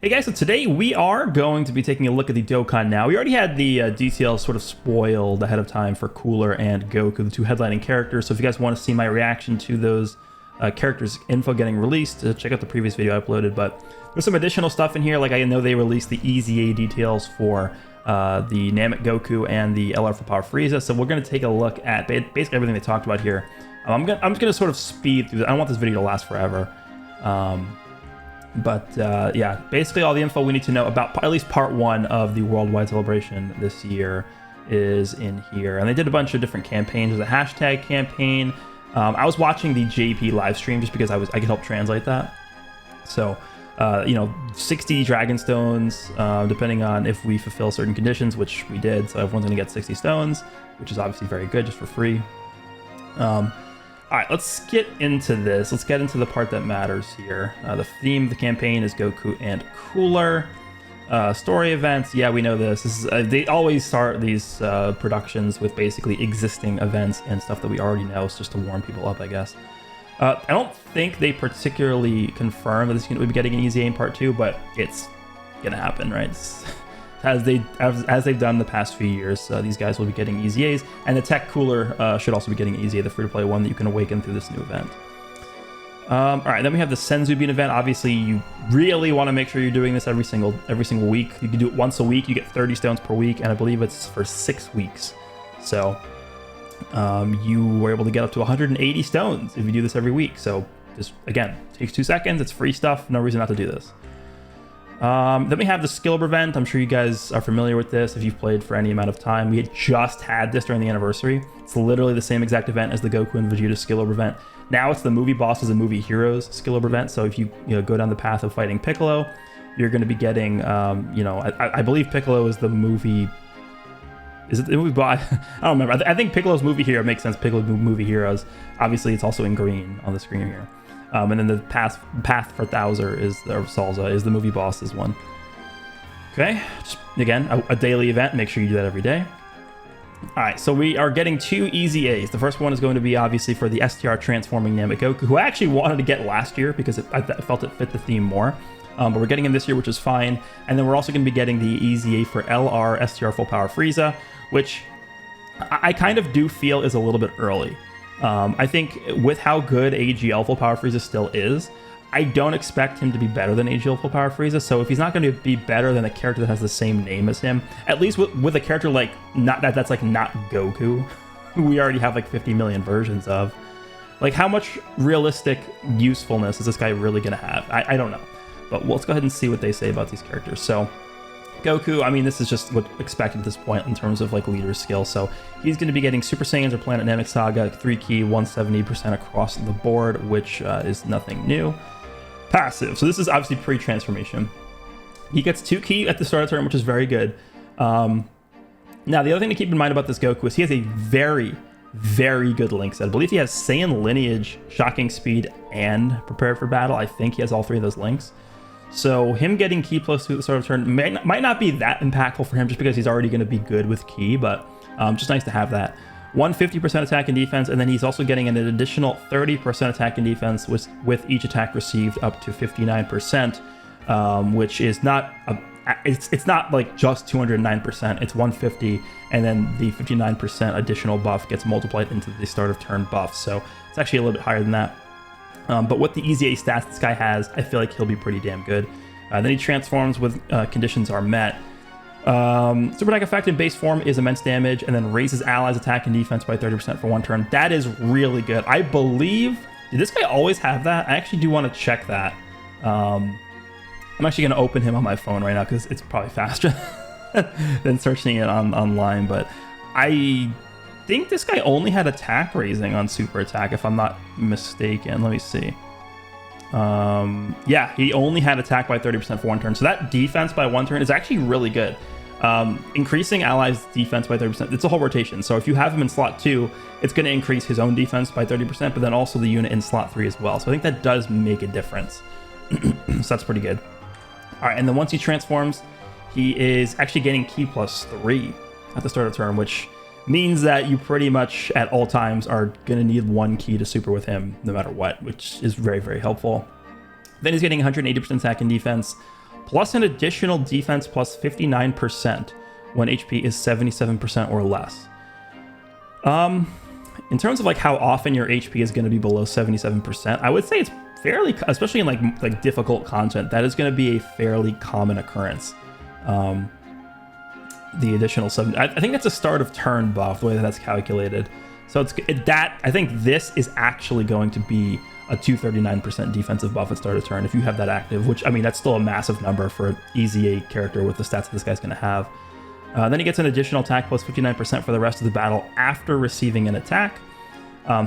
Hey guys, so today we are going to be taking a look at the Dokkan now. We already had the details sort of spoiled ahead of time for Cooler and Goku, the two headlining characters. So if you guys want to see my reaction to those characters' info getting released, check out the previous video I uploaded. But there's some additional stuff in here, like I know they released the EZA details for the NAMEK Goku and the LR Full Power Frieza. So we're going to take a look at basically everything they talked about here. I'm just going to sort of speed through this. I don't want this video to last forever. Yeah, basically all the info we need to know about at least part one of the worldwide celebration this year is in here. And they did a bunch of different campaigns. There's a hashtag campaign. I was watching the JP live stream just because I could help translate that. So, 60 Dragon Stones, depending on if we fulfill certain conditions, which we did. So everyone's gonna get 60 stones, which is obviously very good, just for free. All right, let's get into this. Let's get into the part that matters here. The theme of the campaign is Goku and Cooler. Story events, yeah, we know this. They always start these productions with basically existing events and stuff that we already know, so just to warm people up, I guess. I don't think they particularly confirm that we'll be getting an EZA in part 2, but it's gonna happen, right? As they've done the past few years, these guys will be getting EZAs, and the Tech Cooler should also be getting an EZA, the free-to-play one that you can awaken through this new event. All right, then we have the Senzu Bean event. Obviously, you really want to make sure you're doing this every single week. You can do it once a week. You get 30 stones per week, and I believe it's for 6 weeks. So you were able to get up to 180 stones if you do this every week. So just, again, takes 2 seconds. It's free stuff. No reason not to do this. Then we have the Skill event. I'm sure you guys are familiar with this if you've played for any amount of time. We had just had this during the anniversary. It's literally the same exact event as the Goku and Vegeta Skill event. Now it's the movie bosses and movie heroes Skill event. So if you go down the path of fighting Piccolo, you're going to be getting, I believe Piccolo is the movie. Is it the movie? I don't remember. I think Piccolo's movie hero makes sense. Piccolo movie heroes. Obviously, it's also in green on the screen here. And then the path for Thouser Salza is the movie bosses one. Okay, just, again, a daily event. Make sure you do that every day. All right, so we are getting 2 EZAs. The first one is going to be obviously for the STR transforming NAMEK Goku, who I actually wanted to get last year because I felt it fit the theme more. But we're getting him this year, which is fine. And then we're also going to be getting the EZA for LR STR Full Power Frieza, which I kind of do feel is a little bit early. I think with how good AGL Full Power Frieza still is, I don't expect him to be better than AGL Full Power Frieza. So if he's not going to be better than a character that has the same name as him, at least with a character like that's like not Goku, who we already have like 50 million versions of, like how much realistic usefulness is this guy really going to have? I don't know, but let's go ahead and see what they say about these characters. So Goku, I mean, this is just what expected at this point in terms of like leader skill. So he's going to be getting Super Saiyans or Planet Namek Saga 3 key 170% across the board, which is nothing new. Passive. So this is obviously pre-transformation. He gets 2 key at the start of the turn, which is very good. Now, the other thing to keep in mind about this Goku is he has a very, very good link set. I believe he has Saiyan Lineage, Shocking Speed, and Prepared for Battle. I think he has all 3 of those links. So him getting Ki plus 2 at the start of the turn might not be that impactful for him just because he's already going to be good with Ki, but just nice to have that. 150% attack and defense, and then he's also getting an additional 30% attack and defense with each attack received up to 59%, which is not it's not like just 209%. It's 150, and then the 59% additional buff gets multiplied into the start of turn buff. So it's actually a little bit higher than that. But with the EZA stats this guy has, I feel like he'll be pretty damn good. Then he transforms with conditions are met. Super attack effect in base form is immense damage, and then raises allies' attack and defense by 30% for 1 turn. That is really good. I believe, did this guy always have that? I actually do want to check that. I'm actually going to open him on my phone right now because it's probably faster than searching it online. But I think this guy only had attack raising on super attack, if I'm not mistaken. Let me see. Yeah, he only had attack by 30% for 1 turn. So that defense by 1 turn is actually really good. Increasing allies' defense by 30%. It's a whole rotation. So if you have him in slot 2, it's going to increase his own defense by 30%, but then also the unit in slot 3 as well. So I think that does make a difference. So that's pretty good. All right, and then once he transforms, he is actually getting Ki plus 3 at the start of turn, which means that you pretty much at all times are going to need 1 key to super with him no matter what, which is very, very helpful. Then he's getting 180% attack and defense, plus an additional defense plus 59% when HP is 77% or less. In terms of like how often your HP is going to be below 77%, I would say it's fairly, especially in like difficult content, that is going to be a fairly common occurrence. The additional 7, I think that's a start of turn buff, the way that's calculated. So I think this is actually going to be a 239% defensive buff at start of turn if you have that active, which, I mean, that's still a massive number for an EZA character with the stats that this guy's going to have. Then he gets an additional attack plus 59% for the rest of the battle after receiving an attack.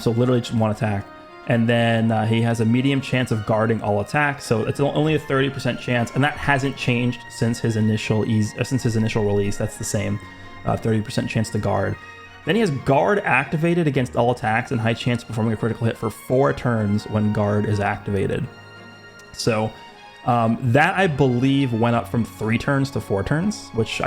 So literally just one attack. And then he has a medium chance of guarding all attacks. So it's only a 30% chance, and that hasn't changed since his initial release. That's the same, 30% chance to guard. Then he has guard activated against all attacks and high chance of performing a critical hit for 4 turns when guard is activated. So that, I believe, went up from 3 turns to 4 turns, which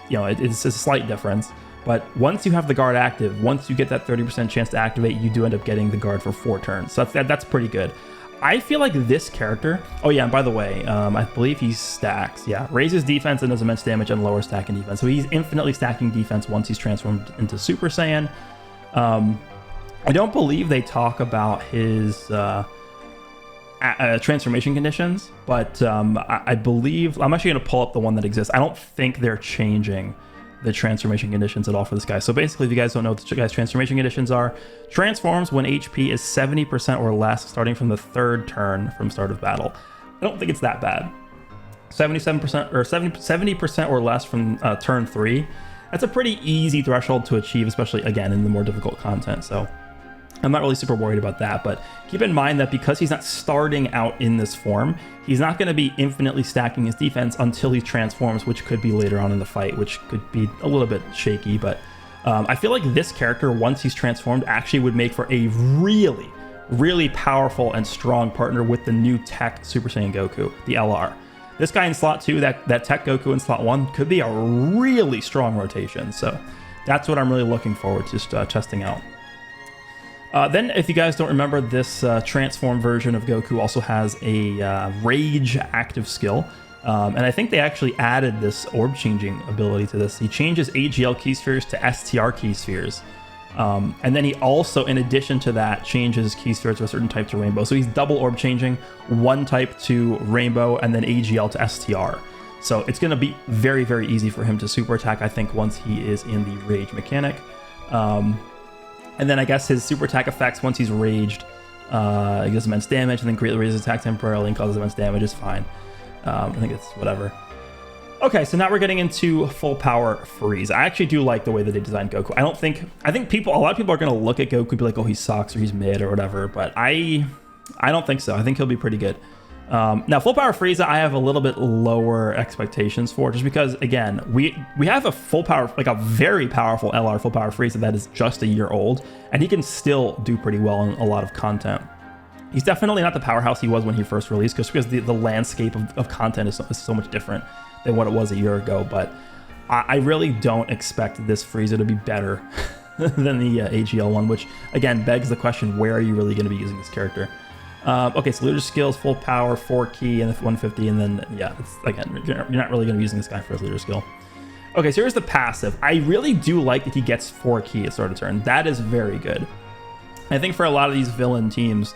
it's a slight difference. But once you have the guard active, once you get that 30% chance to activate, you do end up getting the guard for 4 turns. So that's pretty good. I feel like this character... Oh yeah, and by the way, I believe he stacks. Yeah, raises defense and does immense damage and lower stacking defense. So he's infinitely stacking defense once he's transformed into Super Saiyan. I don't believe they talk about his transformation conditions, but I believe... I'm actually going to pull up the one that exists. I don't think they're changing the transformation conditions at all for this guy. So basically, if you guys don't know what the guy's transformation conditions are, transforms when HP is 70% or less starting from the 3rd turn from start of battle. I don't think it's that bad. 77% or 70% or less from turn 3. That's a pretty easy threshold to achieve, especially again in the more difficult content. So I'm not really super worried about that, but keep in mind that because he's not starting out in this form, he's not going to be infinitely stacking his defense until he transforms, which could be later on in the fight, which could be a little bit shaky. But I feel like this character, once he's transformed, actually would make for a really, really powerful and strong partner with the new tech Super Saiyan Goku, the LR. This guy in slot 2, that tech Goku in slot 1, could be a really strong rotation. So that's what I'm really looking forward to just testing out. Then, if you guys don't remember, this transform version of Goku also has a Rage active skill. And I think they actually added this orb changing ability to this. He changes AGL key spheres to STR key spheres. And then he also, in addition to that, changes key spheres to a certain type to Rainbow. So he's double orb changing, one type to Rainbow and then AGL to STR. So it's going to be very, very easy for him to super attack, I think, once he is in the Rage mechanic. And then I guess his super attack effects, once he's raged, he does immense damage and then greatly raises attack temporarily and causes immense damage is fine. I think it's whatever. Okay, so now we're getting into full power Frieza. I actually do like the way that they designed Goku. I think a lot of people are going to look at Goku and be like, oh, he sucks or he's mid or whatever, but I don't think so. I think he'll be pretty good. Now, full power Frieza, I have a little bit lower expectations for, just because, again, we have a full power, like a very powerful LR full power Frieza that is just a year old, and he can still do pretty well in a lot of content. He's definitely not the powerhouse he was when he first released, just because the landscape of content is so much different than what it was a year ago. But I really don't expect this Frieza to be better than the AGL one, which, again, begs the question, where are you really going to be using this character? Okay, so leader skills, full power, 4 key, and 150, and then, yeah, it's, again, you're not really going to be using this guy for his leader skill. Okay, so here's the passive. I really do like that he gets 4 key at start of turn. That is very good. I think for a lot of these villain teams,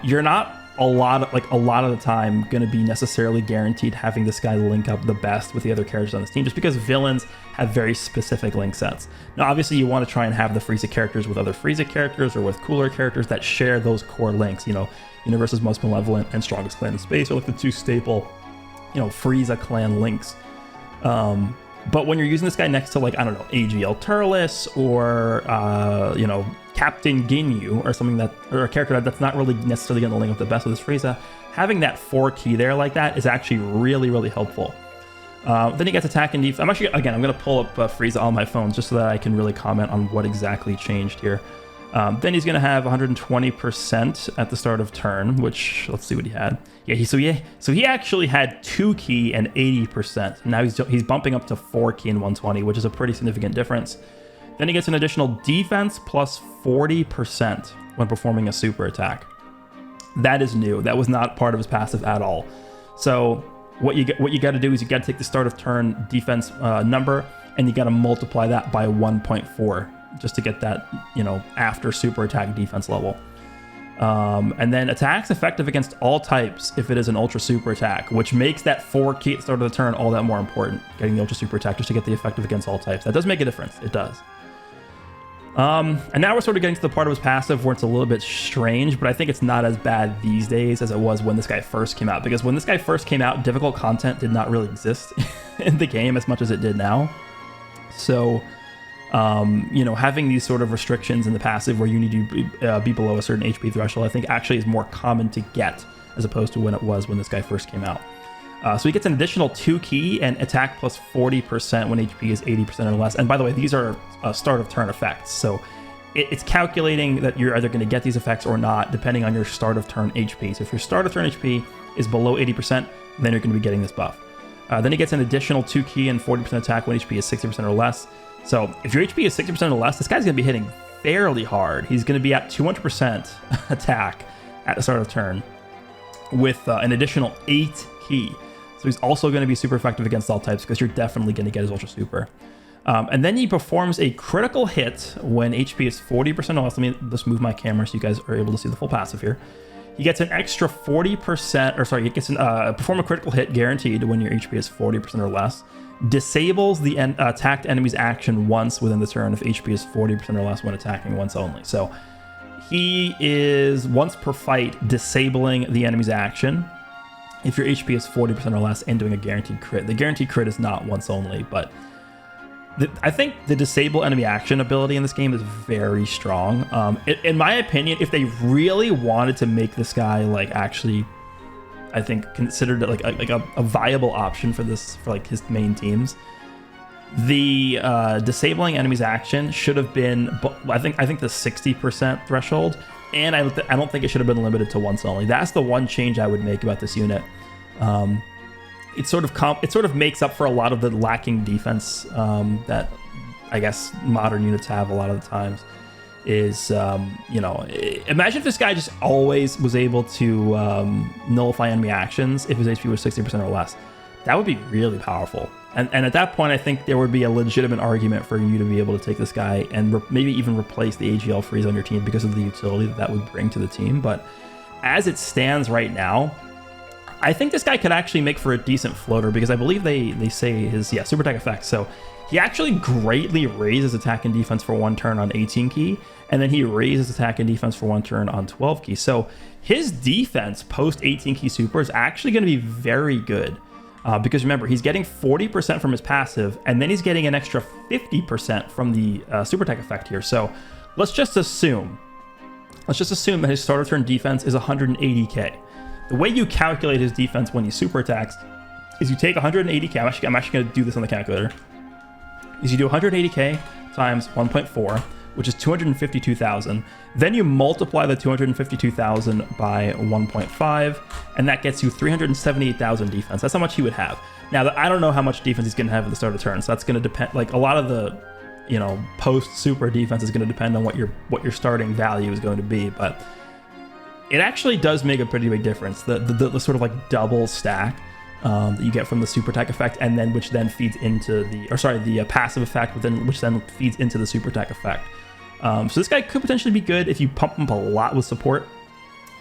you're not a lot of the time going to be necessarily guaranteed having this guy link up the best with the other characters on this team, just because villains have very specific link sets. Now, obviously, you want to try and have the Frieza characters with other Frieza characters or with cooler characters that share those core links. You know, Universe's most malevolent and strongest clan in space are like the 2 staple, Frieza clan links. But when you're using this guy next to, like, I don't know, AGL Turles or, Captain Ginyu or something or a character that's not really necessarily going to link up the best with this Frieza, having that 4 key there like that is actually really, really helpful. Then he gets attack and defense. I'm going to pull up Frieza on my phone just so that I can really comment on what exactly changed here. Then he's going to have 120% at the start of turn, which, let's see what he had. So he actually had 2 key and 80%. Now he's bumping up to 4 key and 120, which is a pretty significant difference. Then he gets an additional defense plus 40% when performing a super attack. That is new. That was not part of his passive at all. So what you got to do is you got to take the start of turn defense number, and you got to multiply that by 1.4 just to get that, you know, after super attack defense level. And then attacks effective against all types if it is an ultra super attack, which makes that 4 key at the start of the turn all that more important, getting the ultra super attack just to get the effective against all types. That does make a difference. It does. And now we're sort of getting to the part of his passive where it's a little bit strange, but I think it's not as bad these days as it was when this guy first came out. Because when this guy first came out, difficult content did not really exist in the game as much as it did now. So, you know, having these sort of restrictions in the passive where you need to be below a certain HP threshold, I think actually is more common to get as opposed to when it was when this guy first came out. So he gets an additional 2 key and attack plus 40% when HP is 80% or less. And by the way, these are start of turn effects. So it's calculating that you're either going to get these effects or not, depending on your start of turn HP. So if your start of turn HP is below 80%, then you're going to be getting this buff. Then he gets an additional 2 key and 40% attack when HP is 60% or less. So if your HP is 60% or less, this guy's going to be hitting fairly hard. He's going to be at 200% attack at the start of turn with an additional 8 key. So he's also going to be super effective against all types because you're definitely going to get his ultra super. And then he performs a critical hit when HP is 40% or less. Let me just move my camera so you guys are able to see the full passive here. He gets an extra 40%, or sorry, he gets an perform a critical hit guaranteed when your HP is 40% or less. Disables the attacked enemy's action once within the turn if HP is 40% or less when attacking once only. So he is once per fight disabling the enemy's action if your HP is 40% or less and doing a guaranteed crit. The guaranteed crit is not once only, but I think the disable enemy action ability in this game is very strong. In my opinion, if they really wanted to make this guy like actually, I think considered it like a viable option for this, for like his main teams, the disabling enemy's action should have been, I think the 60% threshold, and I don't think it should have been limited to once only. That's the one change I would make about this unit. It sort of makes up for a lot of the lacking defense that I guess modern units have a lot of the times. Is you know, imagine if this guy just always was able to nullify enemy actions if his HP was 60% or less. That would be really powerful. And at that point, I think there would be a legitimate argument for you to be able to take this guy and maybe even replace the AGL Frieza on your team because of the utility that would bring to the team. But as it stands right now, I think this guy could actually make for a decent floater because I believe they say his super attack effects. So he actually greatly raises attack and defense for 1 turn on 18 key, and then he raises attack and defense for 1 turn on 12 key. So his defense post 18 key super is actually going to be very good. Because remember, he's getting 40% from his passive, and then he's getting an extra 50% from the super attack effect here. So let's just assume that his starter turn defense is 180k. The way you calculate his defense when he super attacks is you take 180k. I'm actually going to do this on the calculator. Is you do 180k times 1.4, which is 252,000. Then you multiply the 252,000 by 1.5, and that gets you 378,000 defense. That's how much he would have. Now, I don't know how much defense he's going to have at the start of the turn, so that's going to depend. Like a lot of the, you know, post super defense is going to depend on what your starting value is going to be, but it actually does make a pretty big difference. The sort of like double stack that you get from the super attack effect, and then which then feeds into the passive effect, which then feeds into the super attack effect. So this guy could potentially be good if you pump him up a lot with support,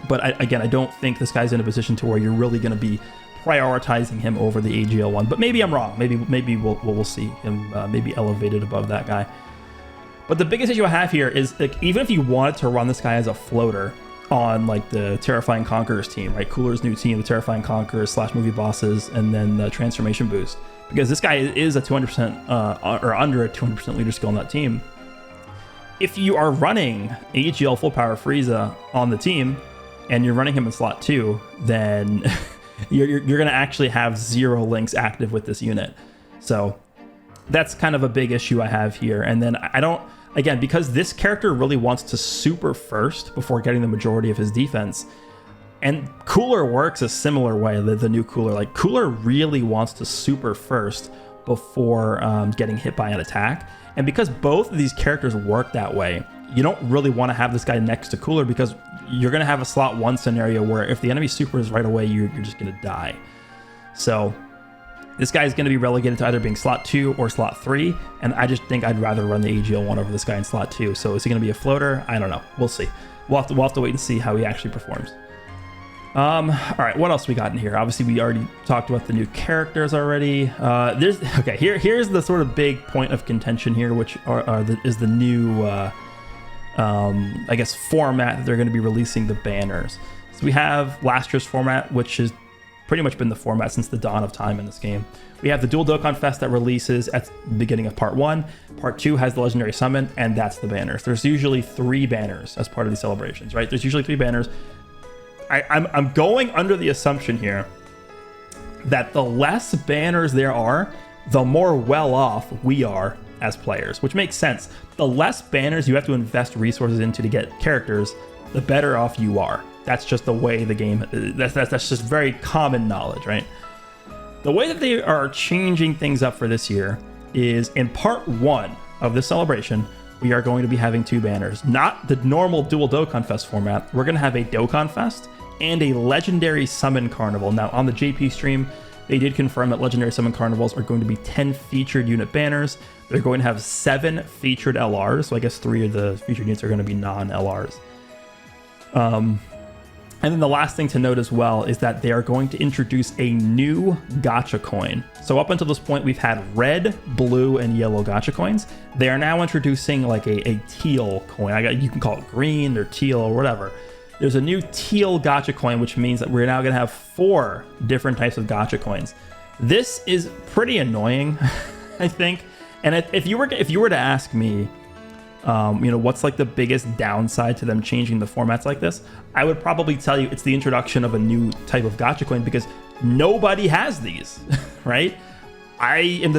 but I don't think this guy's in a position to where you're really going to be prioritizing him over the AGL one. But maybe I'm wrong. Maybe we'll see him maybe elevated above that guy. But the biggest issue I have here is, like, even if you wanted to run this guy as a floater on like the Terrifying Conquerors team, right? Cooler's new team, the Terrifying Conquerors / movie bosses, and then the transformation boost, because this guy is a 200% or under a 200% leader skill on that team. If you are running AGL full power Frieza on the team and you're running him in slot 2, then you're going to actually have 0 links active with this unit. So that's kind of a big issue I have here. And then I don't, again, because this character really wants to super first before getting the majority of his defense. And Cooler works a similar way, the new Cooler. Like, Cooler really wants to super first before getting hit by an attack. And because both of these characters work that way, you don't really want to have this guy next to Cooler, because you're going to have a slot 1 scenario where if the enemy supers right away, you're just going to die. So this guy is going to be relegated to either being slot 2 or slot 3, and I just think I'd rather run the AGL 1 over this guy in slot 2. So is he going to be a floater? I don't know. We'll see. We'll have to wait and see how he actually performs. All right, what else we got in here? Obviously, we already talked about the new characters already. Here's the sort of big point of contention here, which is the new, I guess, format that they're going to be releasing the banners. So we have last year's format, which has pretty much been the format since the dawn of time in this game. We have the Dual Dokkan Fest that releases at the beginning of part 1. Part 2 has the Legendary Summon, and that's the banners. There's usually 3 banners as part of these celebrations, right? There's usually 3 banners. I'm going under the assumption here that the less banners there are, the more well off we are as players, which makes sense. The less banners you have to invest resources into to get characters, the better off you are. That's just the way the game, that's just very common knowledge, right? The way that they are changing things up for this year is in part 1 of this celebration, we are going to be having 2 banners. Not the normal Dual Dokkan Fest format. We're going to have a Dokkan Fest and a Legendary Summon Carnival. Now, on the JP stream, they did confirm that Legendary Summon Carnivals are going to be 10 featured unit banners. They're going to have 7 featured LRs, so I guess 3 of the featured units are going to be non-LRs. And then the last thing to note as well is that they are going to introduce a new gacha coin. So up until this point, we've had red, blue, and yellow gacha coins. They are now introducing like a teal coin. You can call it green or teal or whatever. There's a new teal gacha coin, which means that we're now going to have 4 different types of gacha coins. This is pretty annoying, I think. And if you were to ask me, what's like the biggest downside to them changing the formats like this, I would probably tell you it's the introduction of a new type of gacha coin, because nobody has these, right? I am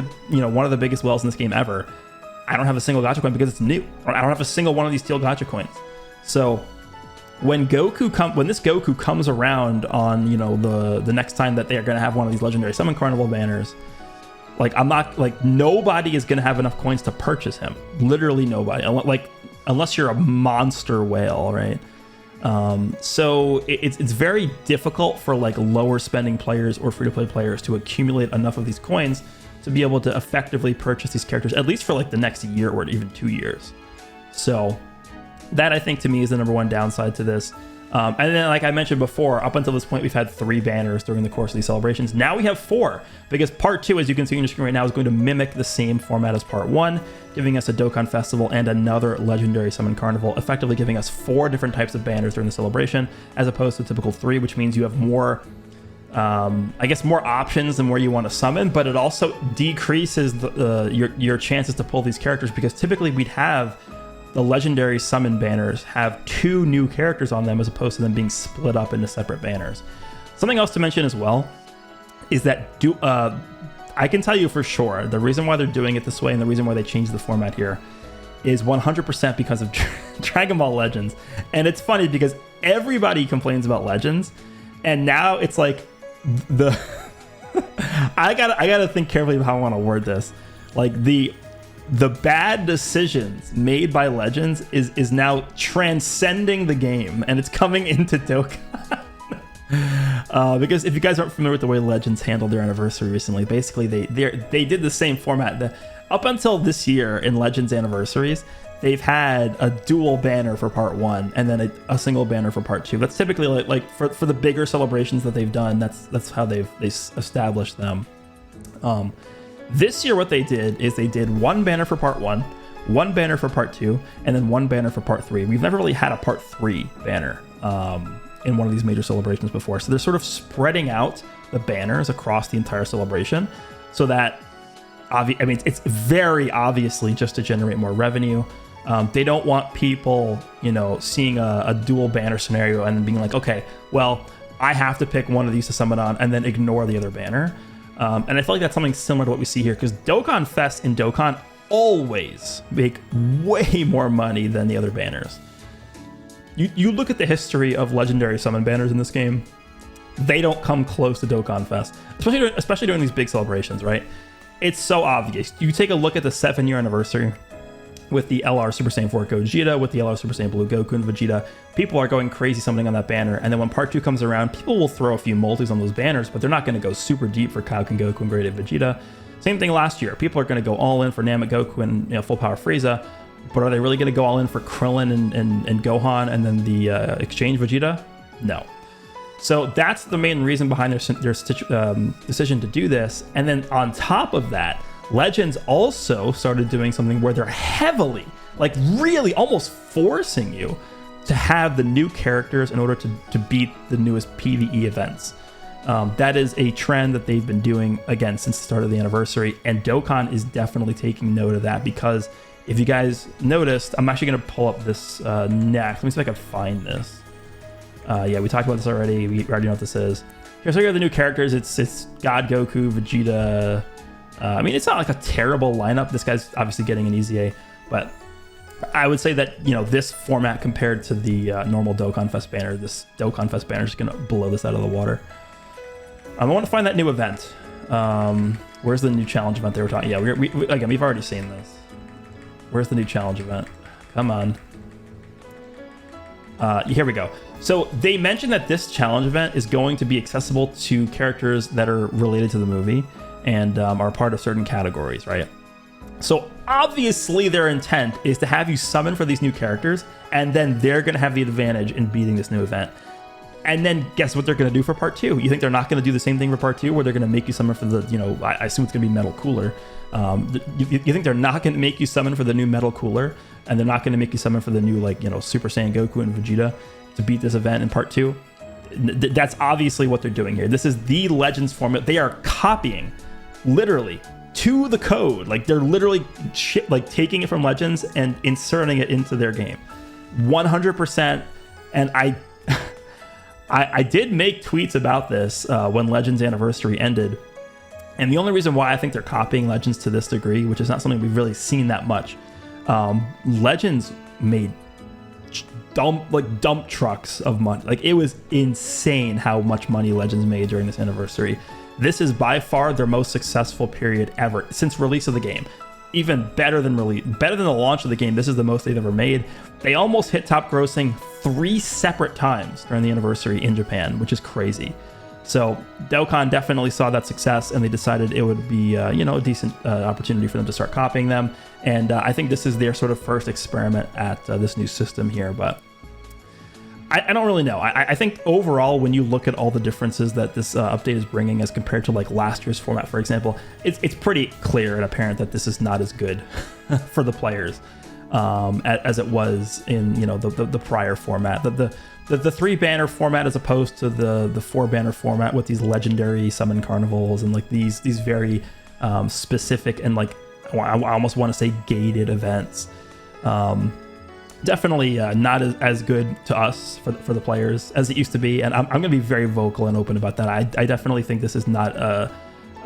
one of the biggest whales in this game ever. I don't have a single gacha coin because it's new. I don't have a single one of these teal gacha coins. So when this Goku comes around on the next time that they are going to have one of these Legendary Summon Carnival banners, nobody is going to have enough coins to purchase him. Literally nobody. Unless you're a monster whale, right? So it's very difficult for lower spending players or free-to-play players to accumulate enough of these coins to be able to effectively purchase these characters, at least for the next year or even 2 years. So that, I think, to me is the number one downside to this. And then, like I mentioned before, up until this point, we've had 3 banners during the course of these celebrations. Now we have 4, because part 2, as you can see on your screen right now, is going to mimic the same format as part 1, giving us a Dokkan Festival and another Legendary Summon Carnival, effectively giving us 4 different types of banners during the celebration, as opposed to typical 3, which means you have more, more options than where you want to summon, but it also decreases your chances to pull these characters, because typically we'd have the Legendary Summon banners have 2 new characters on them, as opposed to them being split up into separate banners. Something else to mention as well is that I can tell you for sure the reason why they're doing it this way and the reason why they changed the format here is 100% because of Dragon Ball Legends. And it's funny because everybody complains about Legends, and now it's like I gotta think carefully about how I want to word this. The bad decisions made by Legends is now transcending the game, and it's coming into Dokkan. Because if you guys aren't familiar with the way Legends handled their anniversary recently, basically they did the same format. Up until this year in Legends anniversaries, they've had a dual banner for part 1 and then a single banner for part 2. That's typically like for the bigger celebrations that they've done. That's how they established them. This year, what they did is they did 1 banner for part 1, 1 banner for part 2, and then 1 banner for part 3. We've never really had a part 3 banner in one of these major celebrations before. So they're sort of spreading out the banners across the entire celebration, so that it's very obviously just to generate more revenue. They don't want people, seeing a dual banner scenario and then being like, okay, well, I have to pick one of these to summon on and then ignore the other banner. And I feel like that's something similar to what we see here, because Dokkan Fest and Dokkan always make way more money than the other banners. You look at the history of Legendary Summon banners in this game, they don't come close to Dokkan Fest, especially during these big celebrations, right? It's so obvious. You take a look at the 7-year anniversary with the LR Super Saiyan 4 Gogeta, with the LR Super Saiyan Blue Goku and Vegeta. People are going crazy summoning on that banner, and then when part 2 comes around, people will throw a few multis on those banners, but they're not going to go super deep for Kaioken Goku and Graded Vegeta. Same thing last year. People are going to go all in for Namek Goku and full power Frieza, but are they really going to go all in for Krillin and Gohan and then the Exchange Vegeta? No. So that's the main reason behind their decision to do this. And then on top of that, Legends also started doing something where they're heavily, like really almost forcing you to have the new characters in order to beat the newest PvE events. That is a trend that they've been doing, again, since the start of the anniversary. And Dokkan is definitely taking note of that, because if you guys noticed, I'm actually going to pull up this next. Let me see if I can find this. Yeah, we talked about this already. We already know what this is. Here, so here are the new characters. It's God Goku, Vegeta. I mean, it's not like a terrible lineup. This guy's obviously getting an EZA, but I would say that, you know, this format compared to the normal Dokkan Fest banner, this Dokkan Fest banner is going to blow this out of the water. I want to find that new event. Where's the new challenge event they were talking? Yeah, again, we've already seen this. Where's the new challenge event? Come on. Here we go. So they mentioned that this challenge event is going to be accessible to characters that are related to the movie and are part of certain categories, right? So obviously their intent is to have you summon for these new characters, and then they're going to have the advantage in beating this new event. And then guess what they're going to do for part 2? You think they're not going to do the same thing for part 2, where they're going to make you summon for the, you know, I assume it's going to be Metal Cooler. You think they're not going to make you summon for the new Metal Cooler, and they're not going to make you summon for the new, like, you know, Super Saiyan Goku and Vegeta to beat this event in part 2? That's obviously what they're doing here. This is the Legends format. They are copying, literally, to the code. Like, they're literally taking it from Legends and inserting it into their game, 100%. And I did make tweets about this when Legends Anniversary ended, and the only reason why I think they're copying Legends to this degree, which is not something we've really seen that much, Legends made dump trucks of money. Like, it was insane how much money Legends made during this anniversary. This is by far their most successful period ever since release of the game. Even better than the launch of the game. This is the most they've ever made. They almost hit top grossing 3 separate times during the anniversary in Japan, which is crazy. So Dokkan definitely saw that success, and they decided it would be you know, a decent opportunity for them to start copying them. And I think this is their sort of first experiment at this new system here. But I don't really know. I think overall, when you look at all the differences that this update is bringing as compared to like last year's format, for example, it's pretty clear and apparent that this is not as good for the players as it was in, you know, the prior format. The 3-banner format as opposed to the 4-banner format with these legendary summon carnivals and like these very specific and, like, I almost want to say gated events. Definitely not as good to us for the players as it used to be, and I'm going to be very vocal and open about that. I definitely think this is not a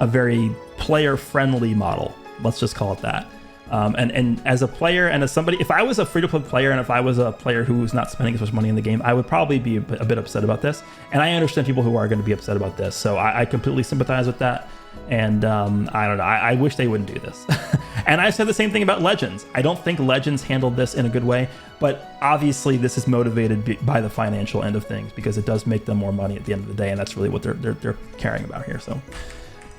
very player-friendly model. Let's just call it that. And as a player and as somebody, if I was a free-to-play player and if I was a player who's not spending as much money in the game, I would probably be a bit upset about this. And I understand people who are going to be upset about this, so I completely sympathize with that. And I don't know, I wish they wouldn't do this. And I said the same thing about Legends. I don't think Legends handled this in a good way, but obviously this is motivated by the financial end of things, because it does make them more money at the end of the day, and that's really what they're caring about here. So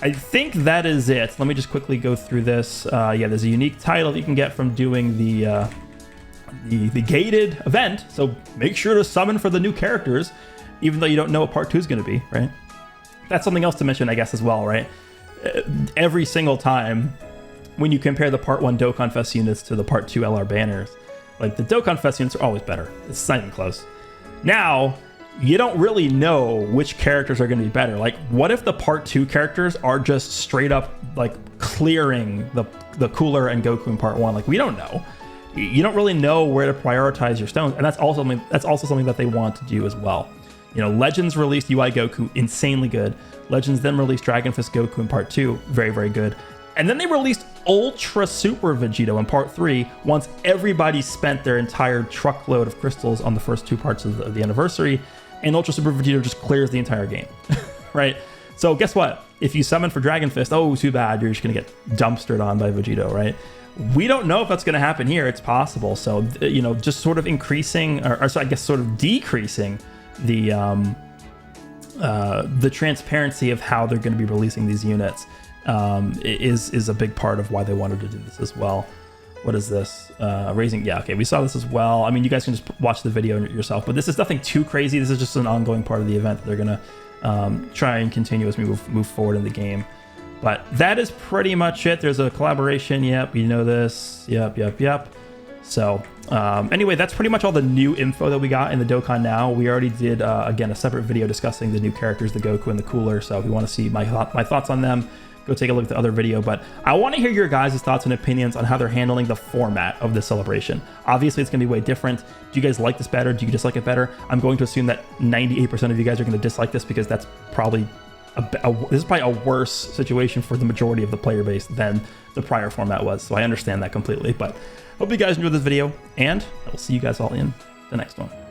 I think that is it. Let me just quickly go through this. Yeah, there's a unique title that you can get from doing the gated event, so make sure to summon for the new characters, even though you don't know what part 2 is going to be, right? That's something else to mention, I guess, as well, right? Every single time when you compare the part 1 Dokkan Fest units to the part 2 LR banners, like, the Dokkan Fest units are always better. It's not even close. Now, you don't really know which characters are going to be better. Like, what if the part 2 characters are just straight up, like, clearing the Cooler and Goku in part 1? Like, we don't know. You don't really know where to prioritize your stones, and that's also something that they want to do as well. You know, Legends released UI Goku, insanely good. Legends then released Dragon Fist Goku in part 2, very, very good. And then they released Ultra Super Vegeta in part 3 once everybody spent their entire truckload of crystals on the first 2 parts of the anniversary, and Ultra Super Vegeta just clears the entire game, right? So guess what? if you summon for Dragon Fist, oh, too bad, you're just going to get dumpstered on by Vegito, right? We don't know if that's going to happen here. It's possible. So, you know, just sort of increasing, or so I guess sort of decreasing the transparency of how they're going to be releasing these units is a big part of why they wanted to do this as well. What is this? Raising, yeah, okay, we saw this as well. I mean, you guys can just watch the video yourself, but this is nothing too crazy. This is just an ongoing part of the event that they're going to try and continue as we move forward in the game. But that is pretty much it. There's a collaboration. Yep, you know this. Yep. So anyway, that's pretty much all the new info that we got in the Dokkan Now. We already did, again, a separate video discussing the new characters, the Goku and the Cooler. So if you want to see my thoughts on them, go take a look at the other video. But I want to hear your guys' thoughts and opinions on how they're handling the format of this celebration. Obviously, it's going to be way different. Do you guys like this better? Do you dislike it better? I'm going to assume that 98% of you guys are going to dislike this because that's probably this is probably a worse situation for the majority of the player base than the prior format was. So I understand that completely. But hope you guys enjoyed this video, and I will see you guys all in the next one.